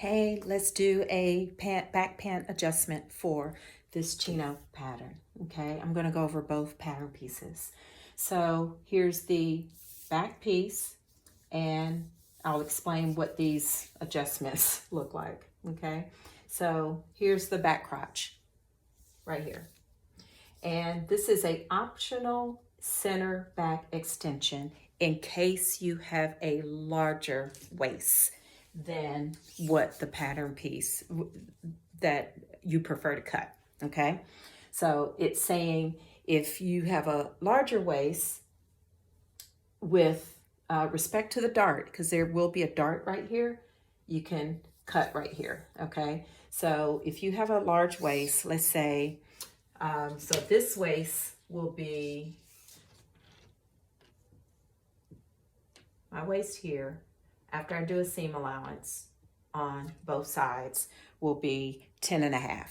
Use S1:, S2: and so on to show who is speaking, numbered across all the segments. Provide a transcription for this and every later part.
S1: Hey, let's do a back pant adjustment for this Chino pattern. Okay, I'm going to go over both pattern pieces. So here's the back piece, and I'll explain what these adjustments look like. Okay, so here's the back crotch right here. And this is a optional center back extension in case you have a larger waist than what the pattern piece that you prefer to cut. Okay, so it's saying if you have a larger waist with respect to the dart, because there will be a dart right here, you can cut right here. Okay, so if you have a large waist, let's say so this waist will be my waist here. After I do a seam allowance on both sides will be 10.5.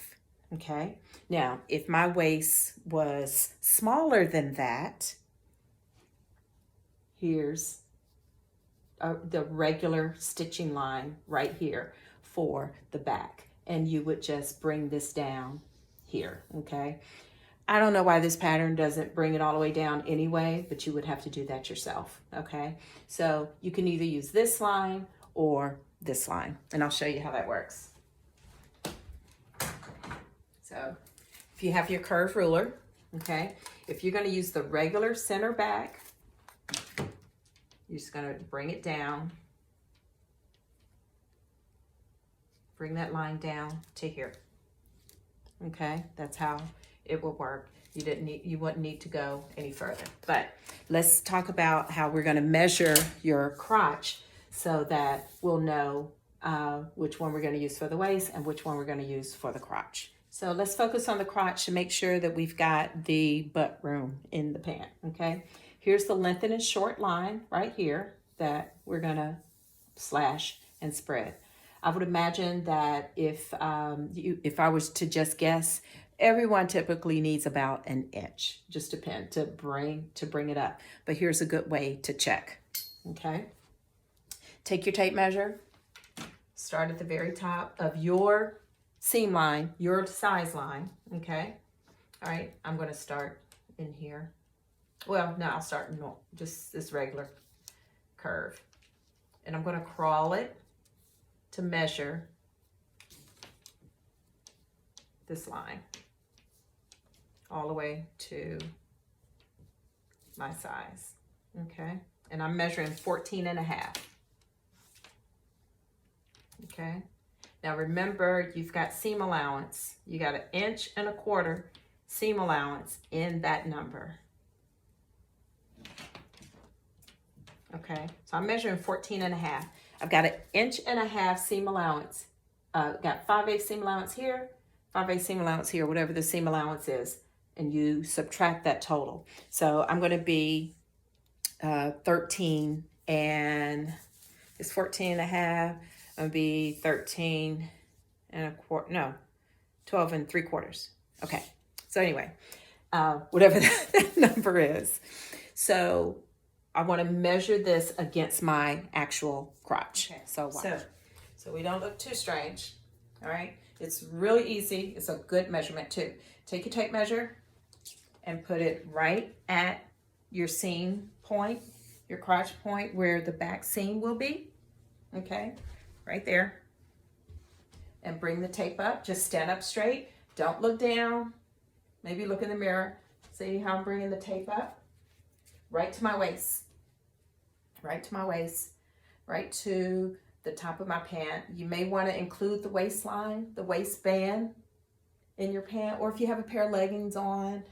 S1: Okay. Now, if my waist was smaller than that, here's the regular stitching line right here for the back. And you would just bring this down here, okay? I don't know why this pattern doesn't bring it all the way down anyway, but you would have to do that yourself, okay? So you can either use this line or this line, and I'll show you how that works. So if you have your curved ruler, okay, if you're gonna use the regular center back, you're just gonna bring it down, bring that line down to here. Okay, that's how it will work. You wouldn't need to go any further. But let's talk about how we're going to measure your crotch so that we'll know which one we're going to use for the waist and which one we're going to use for the crotch. So let's focus on the crotch to make sure that we've got the butt room in the pant. Okay, here's the lengthen and short line right here that we're going to slash and spread. I would imagine that if I was to just guess, everyone typically needs about an inch, just depend to bring it up. But here's a good way to check. Okay, take your tape measure, start at the very top of your seam line, your size line. Okay, all right, I'm going to start in here. Well, no, I'll start in just this regular curve, and I'm going to crawl it to measure this line all the way to my size, okay? And I'm measuring 14.5, okay? Now remember, you've got seam allowance. You got 1.25 inch seam allowance in that number. Okay, so I'm measuring 14.5. I've got 1.5 inch seam allowance. Got 5/8 seam allowance here, 5/8 seam allowance here, whatever the seam allowance is, and you subtract that total. So I'm going to be 13 and it's 14.5. I'm going to be 13.25. No, 12.75. Okay. So anyway, whatever that number is. So I want to measure this against my actual crotch. Okay, so watch. So we don't look too strange, all right? It's really easy. It's a good measurement too. Take your tape measure and put it right at your seam point, your crotch point where the back seam will be, okay? Right there. And bring the tape up. Just stand up straight. Don't look down. Maybe look in the mirror. See how I'm bringing the tape up? Right to my waist, right to my waist, right to the top of my pant. You may want to include the waistline, the waistband in your pant, or if you have a pair of leggings on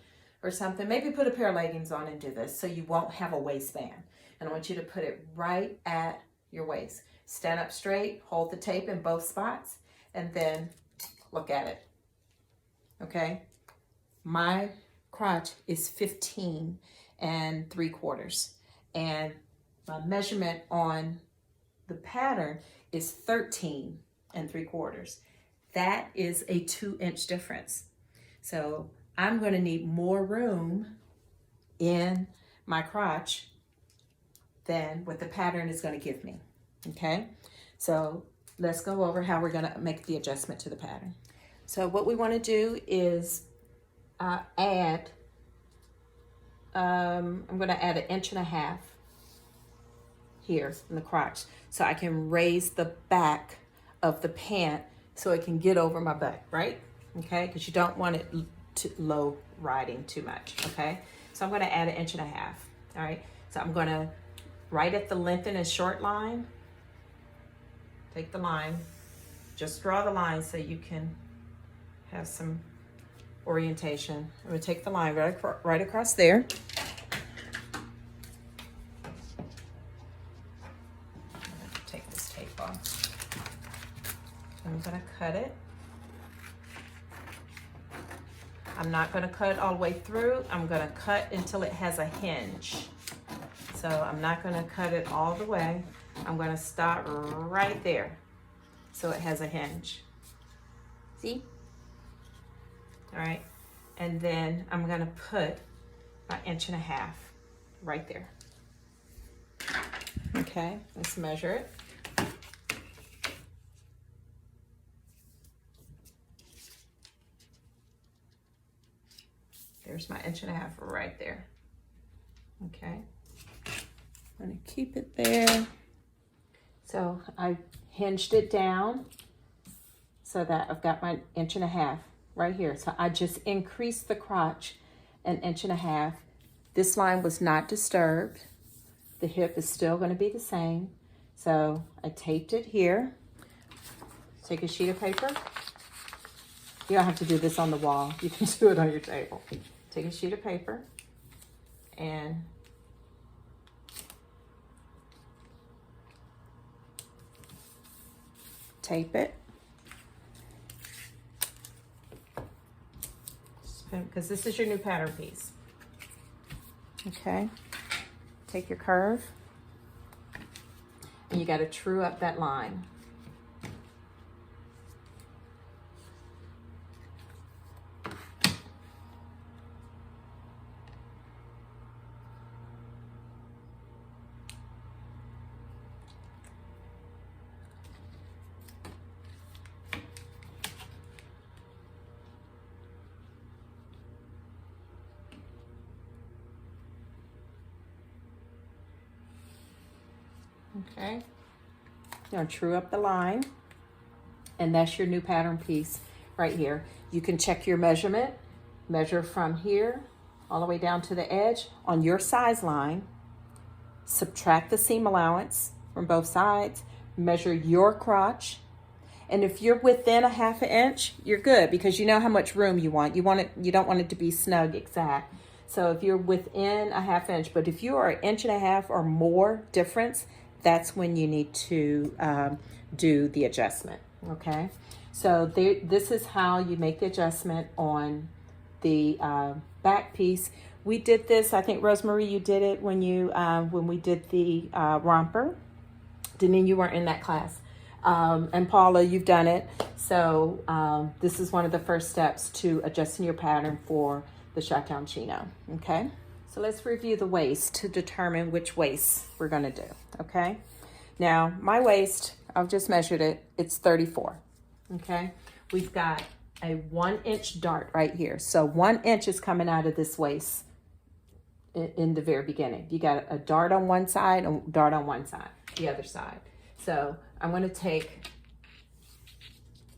S1: or something, maybe put a pair of leggings on and do this so you won't have a waistband. And I want you to put it right at your waist. Stand up straight, hold the tape in both spots, and then look at it, okay? My crotch is 15.75, and my measurement on the pattern is 13.75. That is a 2-inch difference. So I'm going to need more room in my crotch than what the pattern is going to give me. Okay, so let's go over how we're gonna make the adjustment to the pattern. So what we wanna do is add, I'm gonna add 1.5 inches here in the crotch so I can raise the back of the pant so it can get over my butt, right? Okay, because you don't want it to low riding too much, okay? So I'm gonna add 1.5 inches, all right? So I'm gonna, right at the lengthen and short line, take the line, just draw the line so you can have some orientation. I'm gonna take the line right across there. Take this tape off. I'm gonna cut it. I'm not gonna cut all the way through. I'm gonna cut until it has a hinge. So I'm not gonna cut it all the way. I'm gonna stop right there so it has a hinge. See? All right, and then I'm gonna put my 1.5 inches right there. Okay, let's measure it. There's my 1.5 inches right there. Okay, I'm gonna keep it there. So I hinged it down so that I've got my 1.5 inches right here. So I just increased the crotch 1.5 inches. This line was not disturbed. The hip is still going to be the same. So I taped it here. Take a sheet of paper. You don't have to do this on the wall. You can do it on your table. Take a sheet of paper and tape it. Because this is your new pattern piece. Okay, take your curve and you got to true up that line. Okay, you're gonna true up the line, and that's your new pattern piece right here. You can check your measurement, measure from here all the way down to the edge on your size line, subtract the seam allowance from both sides, measure your crotch, and if you're within 1/2 inch, you're good because you know how much room you want. You don't want it to be snug exact. So if you're within 1/2 inch, but if you are 1.5 inches or more difference, that's when you need to do the adjustment, okay? So this is how you make the adjustment on the back piece. We did this, I think, Rosemary, you did it when we did the romper. Deneen, you weren't in that class. And Paula, you've done it. So this is one of the first steps to adjusting your pattern for the ChiTown Chino, okay? So let's review the waist to determine which waist we're gonna do, okay? Now, my waist, I've just measured it, it's 34, okay? We've got a 1 inch dart right here. So 1 inch is coming out of this waist in the very beginning. You got a dart on one side and a dart on one side, the other side. So I'm gonna take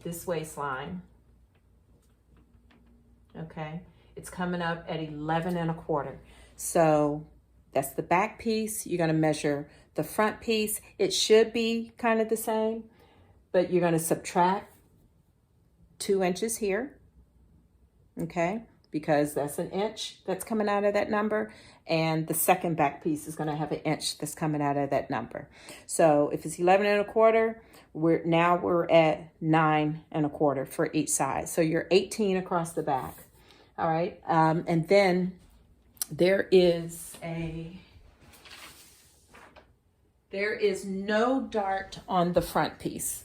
S1: this waistline, okay? It's coming up at 11 1/4. So that's the back piece. You're gonna measure the front piece. It should be kind of the same, but you're gonna subtract 2 inches here, okay? Because that's 1 inch that's coming out of that number, and the second back piece is gonna have 1 inch that's coming out of that number. So if it's 11 1/4, we're at 9 1/4 for each side. So you're 18 across the back, all right? And then there is no dart on the front piece,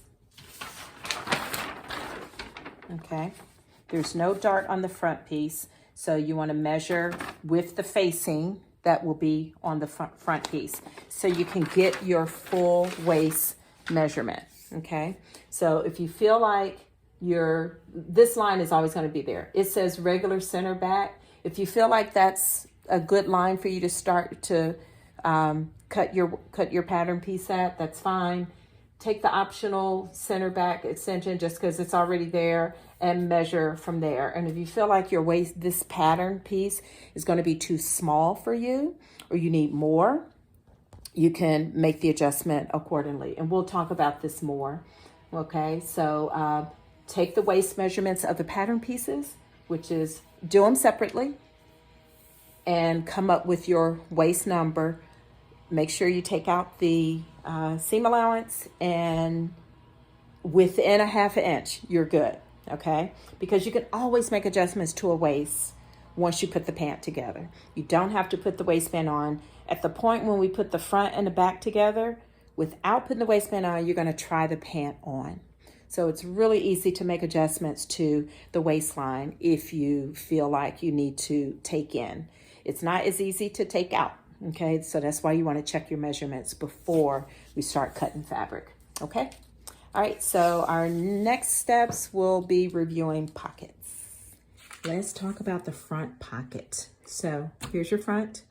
S1: okay? There's no dart on the front piece, so you want to measure with the facing that will be on the front piece so you can get your full waist measurement, Okay, so if you feel like this line is always going to be there. It says regular center back. If you feel like that's a good line for you to start to cut your pattern piece at, that's fine. Take the optional center back extension just because it's already there and measure from there. And if you feel like this pattern piece is going to be too small for you or you need more, you can make the adjustment accordingly. And we'll talk about this more. Okay, so take the waist measurements of the pattern pieces, which is do them separately and come up with your waist number. Make sure you take out the seam allowance, and within a ½ inch, you're good, okay? Because you can always make adjustments to a waist once you put the pant together. You don't have to put the waistband on. At the point when we put the front and the back together, without putting the waistband on, you're gonna try the pant on. So it's really easy to make adjustments to the waistline if you feel like you need to take in. It's not as easy to take out, okay? So that's why you want to check your measurements before we start cutting fabric, okay? All right, so our next steps will be reviewing pockets. Let's talk about the front pocket. So here's your front,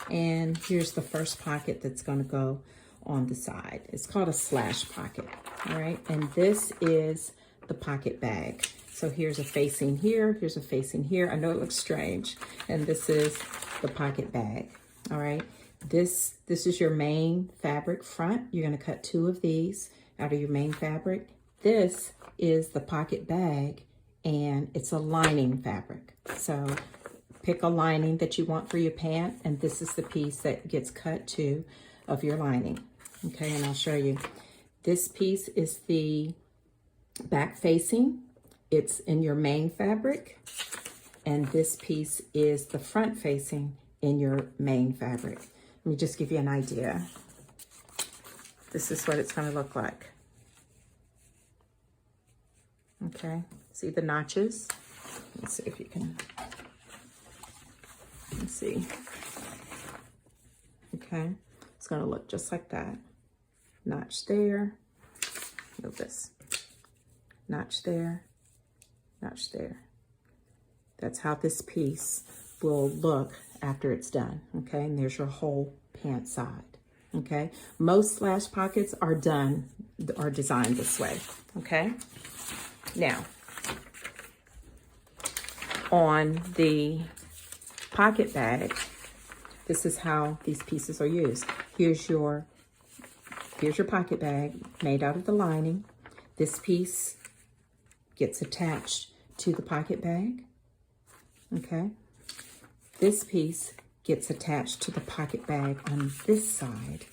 S1: and here's the first pocket that's going to go on the side. It's called a slash pocket, all right? And this is the pocket bag. So here's a facing here, here's a facing here. I know it looks strange. And this is the pocket bag, all right? This is your main fabric front. You're gonna cut 2 of these out of your main fabric. This is the pocket bag, and it's a lining fabric. So pick a lining that you want for your pant, and this is the piece that gets cut to of your lining. Okay, and I'll show you. This piece is the back facing. It's in your main fabric. And this piece is the front facing in your main fabric. Let me just give you an idea. This is what it's going to look like. Okay, see the notches? Let's see if you can. Let's see. Okay, it's going to look just like that. Notch there, move this, notch there, notch there. That's how this piece will look after it's done, okay? And there's your whole pant side, okay? Most slash pockets are designed this way, okay? Now, on the pocket bag, this is how these pieces are used. Here's your pocket bag made out of the lining. This piece gets attached to the pocket bag, okay? This piece gets attached to the pocket bag on this side.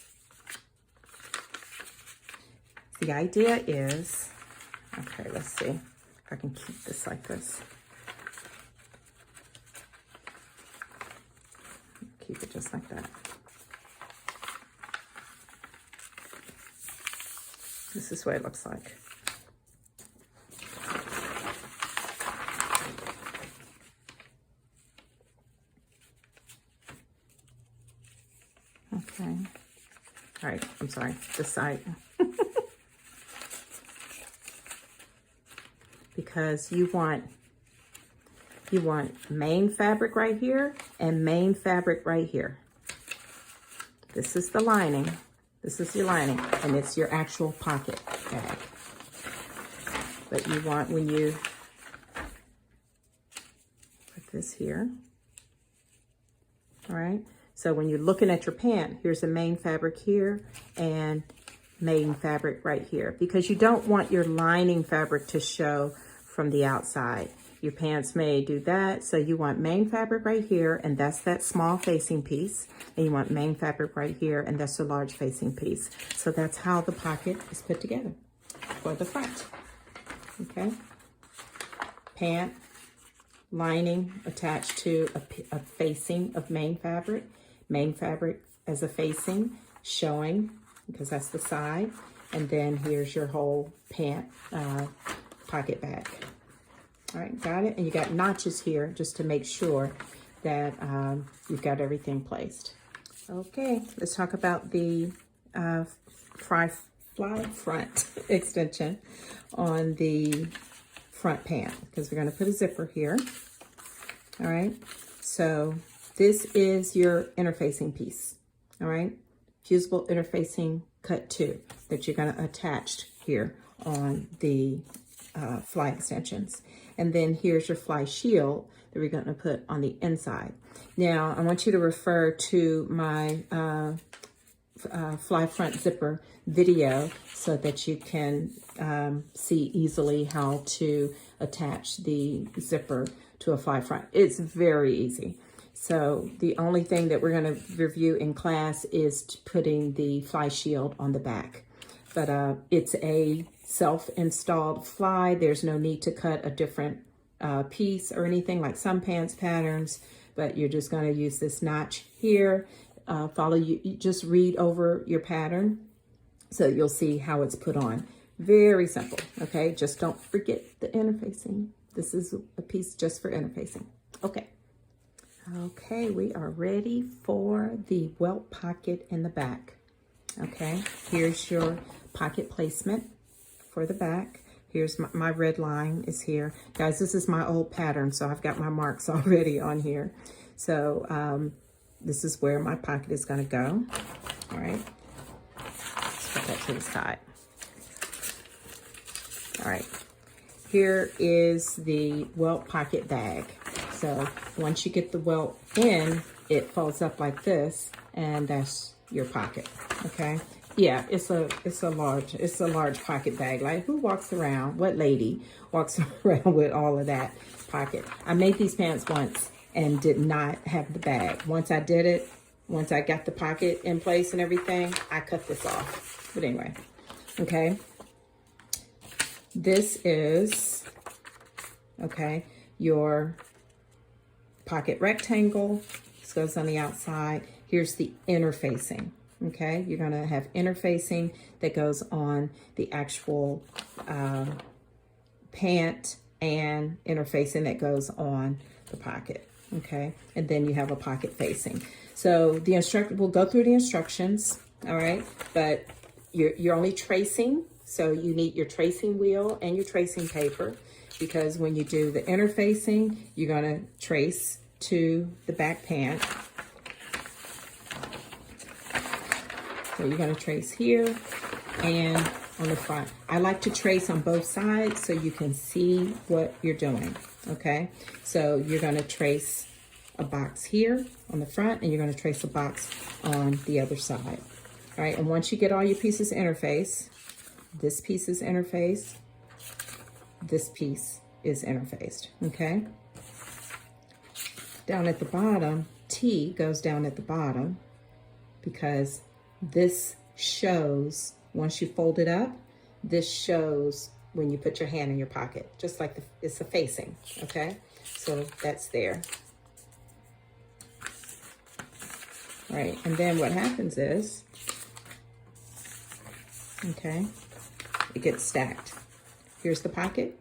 S1: The idea is, okay, let's see if I can keep this like this. Keep it just like that. This is what it looks like. Okay. All right, I'm sorry, this side. Because you want main fabric right here and main fabric right here. This is the lining. This is your lining, and it's your actual pocket bag. But you want, when you put this here, all right? So when you're looking at your pant, here's the main fabric here and main fabric right here, because you don't want your lining fabric to show from the outside. Your pants may do that. So you want main fabric right here, and that's that small facing piece. And you want main fabric right here, and that's the large facing piece. So that's how the pocket is put together for the front. Okay. Pant, lining attached to a facing of main fabric as a facing showing, because that's the side. And then here's your whole pant pocket bag. All right, got it? And you got notches here just to make sure that you've got everything placed. Okay, let's talk about the fly front extension on the front pant because we're going to put a zipper here. All right, so this is your interfacing piece. All right, fusible interfacing cut 2 that you're going to attach here on the fly extensions. And then here's your fly shield that we're going to put on the inside. Now, I want you to refer to my fly front zipper video so that you can see easily how to attach the zipper to a fly front. It's very easy. So the only thing that we're going to review in class is putting the fly shield on the back. But it's a self-installed fly. There's no need to cut a different piece or anything like some pants patterns, but you're just going to use this notch here. You just read over your pattern so you'll see how it's put on. Very simple, okay? Just don't forget the interfacing. This is a piece just for interfacing. Okay, we are ready for the welt pocket in the back. Okay, here's your pocket placement for the back. Here's my red line is here. Guys, this is my old pattern, so I've got my marks already on here. So this is where my pocket is going to go. All right, let's put that to the side. All right, here is the welt pocket bag. So once you get the welt in, it folds up like this, and that's your pocket. Okay. Yeah, it's a large pocket bag. Like, who walks around? What lady walks around with all of that pocket? I made these pants once and did not have the bag. Once I did it, once I got the pocket in place and everything, I cut this off. But anyway, okay. This is, okay, your pocket rectangle. This goes on the outside. Here's the interfacing. Okay, you're going to have interfacing that goes on the actual pant and interfacing that goes on the pocket. Okay, and then you have a pocket facing. So the instructor will go through the instructions. All right, but you're only tracing, so you need your tracing wheel and your tracing paper, because when you do the interfacing, you're going to trace to the back pant. So you're going to trace here and on the front. I like to trace on both sides so you can see what you're doing, okay? So you're going to trace a box here on the front, and you're going to trace a box on the other side. All right, and once you get all your pieces interfaced, this piece is interfaced, this piece is interfaced, okay? Down at the bottom, T goes down at the bottom because this shows, once you fold it up, this shows when you put your hand in your pocket, just like it's a facing, okay? So that's there. All right, and then what happens is, okay, it gets stacked. Here's the pocket.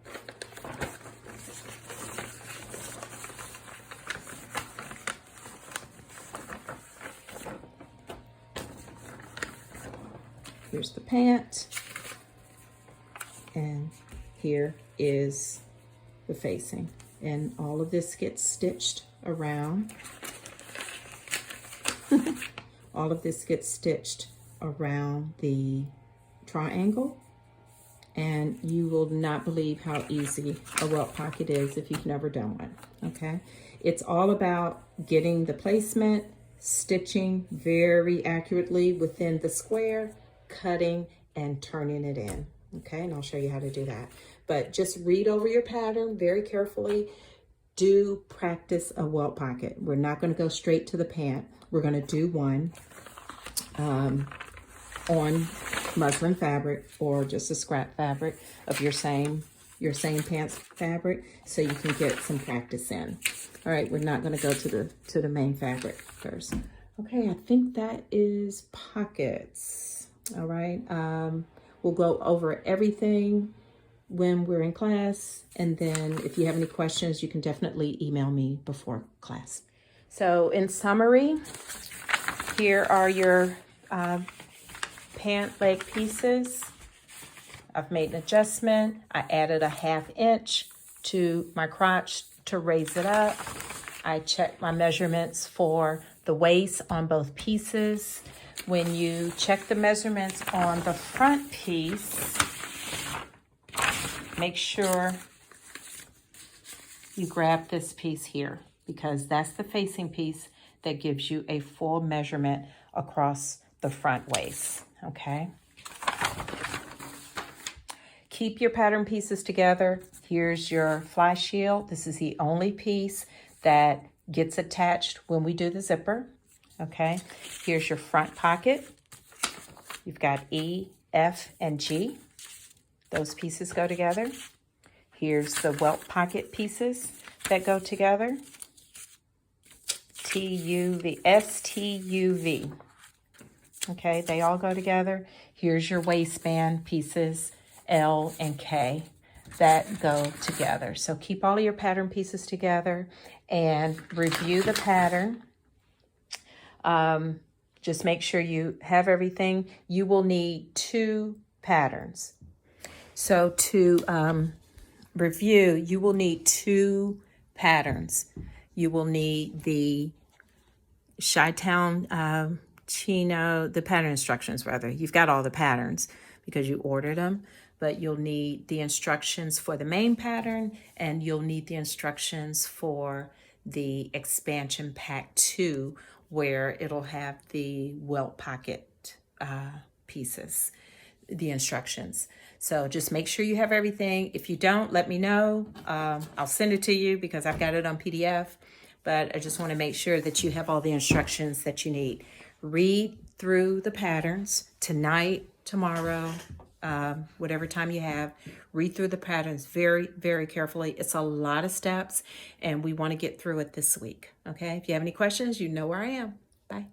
S1: Here's the pant, and here is the facing. And all of this gets stitched around. All of this gets stitched around the triangle, and you will not believe how easy a welt pocket is if you've never done one, okay? It's all about getting the placement, stitching very accurately within the square, cutting and turning it in, okay? And I'll show you how to do that. But just read over your pattern very carefully. Do practice a welt pocket. We're not going to go straight to the pant. We're going to do one on muslin fabric or just a scrap fabric of your same pants fabric, so you can get some practice in. All right, we're not going to go to the main fabric first. Okay, I think that is pockets. All right, we'll go over everything when we're in class, and then if you have any questions, you can definitely email me before class. So in summary, here are your pant leg pieces. I've made an adjustment. I added a 1/2 inch to my crotch to raise it up. I checked my measurements for the waist on both pieces. When you check the measurements on the front piece, make sure you grab this piece here, because that's the facing piece that gives you a full measurement across the front waist, okay? Keep your pattern pieces together. Here's your fly shield. This is the only piece that gets attached when we do the zipper, okay? Here's your front pocket. You've got E, F, and G. Those pieces go together. Here's the welt pocket pieces that go together. TUV, STUV. Okay, they all go together. Here's your waistband pieces, L and K, that go together. So keep all of your pattern pieces together and review the pattern. Just make sure you have everything. You will need 2 patterns. So to review, you will need 2 patterns. You will need the ChiTown Chino, the pattern instructions rather. You've got all the patterns because you ordered them, but you'll need the instructions for the main pattern, and you'll need the instructions for the expansion pack 2, where it'll have the welt pocket pieces, the instructions. So just make sure you have everything. If you don't, let me know. I'll send it to you because I've got it on PDF, but I just want to make sure that you have all the instructions that you need. Read through the patterns tonight, tomorrow, whatever time you have. Read through the patterns very, very carefully. It's a lot of steps, and we want to get through it this week. Okay? If you have any questions, you know where I am. Bye.